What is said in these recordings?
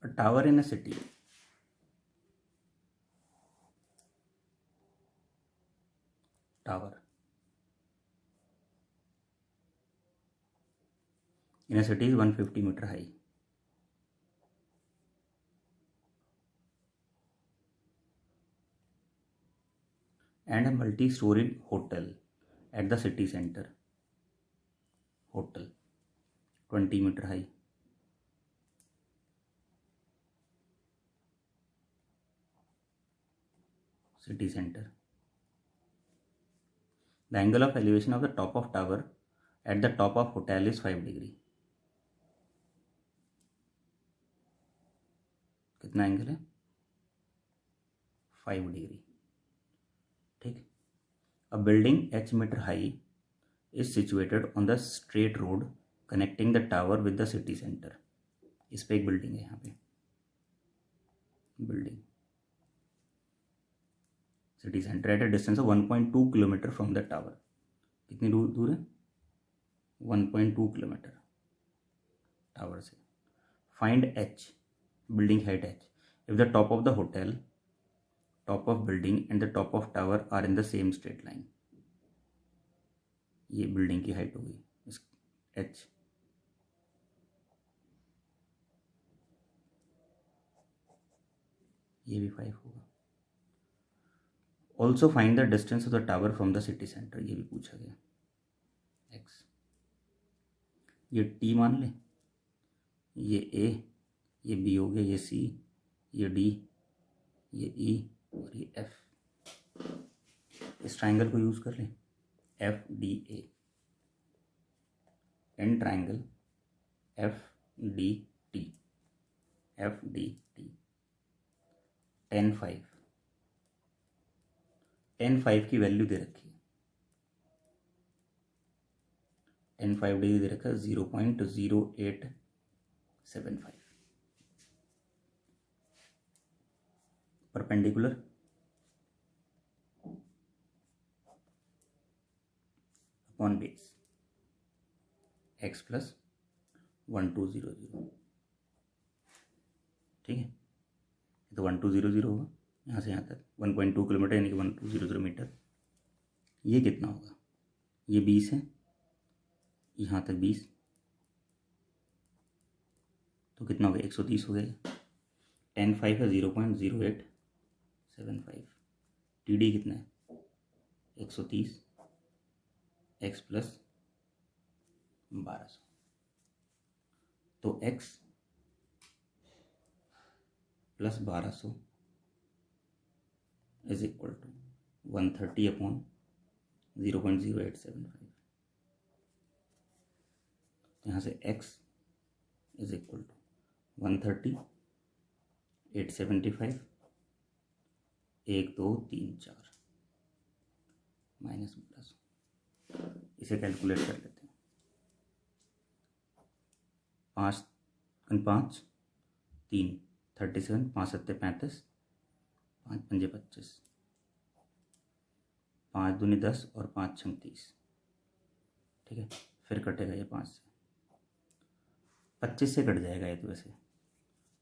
A tower in a city. Tower in a city is 150-meter high. And a multi-storied hotel at the city center. Hotel 20-meter high. City center. The angle of elevation of the top of tower at the top of hotel is 5 degree. कितना angle है? 5 degree. ठीक. A building h meter high is situated on the straight road connecting the tower with the city center. इस पे एक building है. यहाँ पे building city centre at a distance of 1.2 kilometre from the tower. कितनी दूर है? 1.2 किलोमीटर टावर से. Find H, building height H, if the top of the hotel, top of building and the top of tower are in the same straight line. ये building की height होगी इस H. ये भी 5 होगा. Also find the distance of the tower from the city centre. ये भी पूछा गया. एक्स, ये टी मान ले, ये ए, ये बी हो गया, ये सी, ये डी, ये ई और ये एफ. इस ट्राइंगल को यूज कर लें, F D A. An triangle F D T. F D T. 10 5 की वैल्यू दे रखी है. 10 5 डिग्री दे रखा है 0.0875. Perpendicular upon base x plus 1200. ठीक है. तो 1200 होगा यहाँ से यहाँ तक 1.2 किलोमीटर यानी कि 1200 मीटर. ये कितना होगा? ये 20 है, यहाँ तक 20, तो कितना हो गया? 130 हो गया. 10 5 है 0.0875. टी डी कितना है? 130 x प्लस 1200. तो x plus 1200 is equal to 130 upon 0.0875. यहाँ से x is equal to 130 875 1 2 3 4 minus 1200. इसे कैलकुलेट कर लेते हैं. 5 5 3 37, 5 7 35, 5 5 25, 5 दूनी 10 और 5 6 30. ठीक है. फिर कटेगा ये 5 से, 25 से कट जाएगा ये. तो वैसे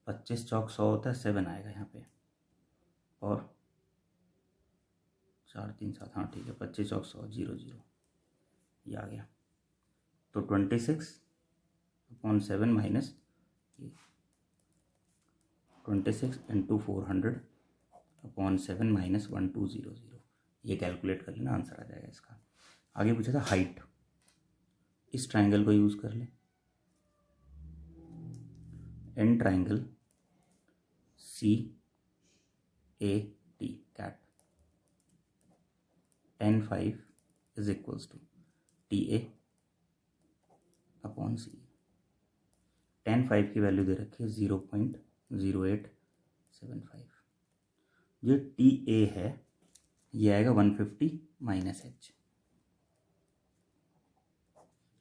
25 चौक 100 होता है, 7 आएगा यहाँ पे और 4 3 7. हाँ ठीक है. 25 चौक 100 0 0 ये आ गया. तो 26/7 माइनस 26 इंटू 400/7 माइनस 1200. ये कैलकुलेट कर लेना, आंसर आ जाएगा इसका. आगे पूछा था हाइट. इस ट्राइंगल को यूज कर ले. In triangle C A T cat. 10 5 is equals to T A upon C. 10 5 की वैल्यू दे रखी है 0.0875. जो टी ए है ये आएगा 150 माइनस एच.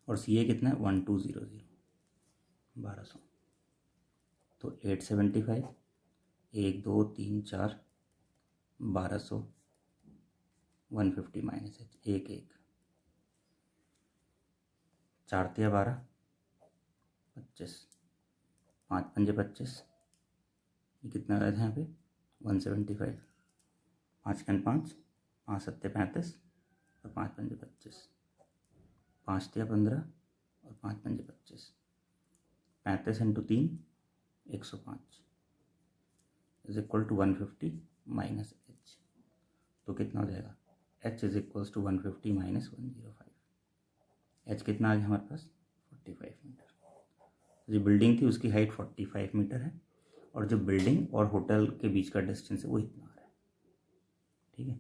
और सी ए कितना है? 1200 1200. तो 875 1 2 3 4 1200 150 माइनस एच 1 1 4 3 12 25 5 5 25 ये कितना आया था यहाँ पे 175, 5 कन 5, 5 सत्ते 35 और 5 पंजे 25, 5 तिया 15 और 5 पंजे 25, 35 into 3 105 is equal to 150 minus H. तो कितना हो जाएगा H is equals to 150 minus 105। H कितना आ गया हमारे पास 45 मीटर। जो बिल्डिंग थी उसकी हाइट 45 मीटर है और जो बिल्डिंग और होटल के बीच का डिस्टेंस है वो इतना आ रहा है। ठीक है।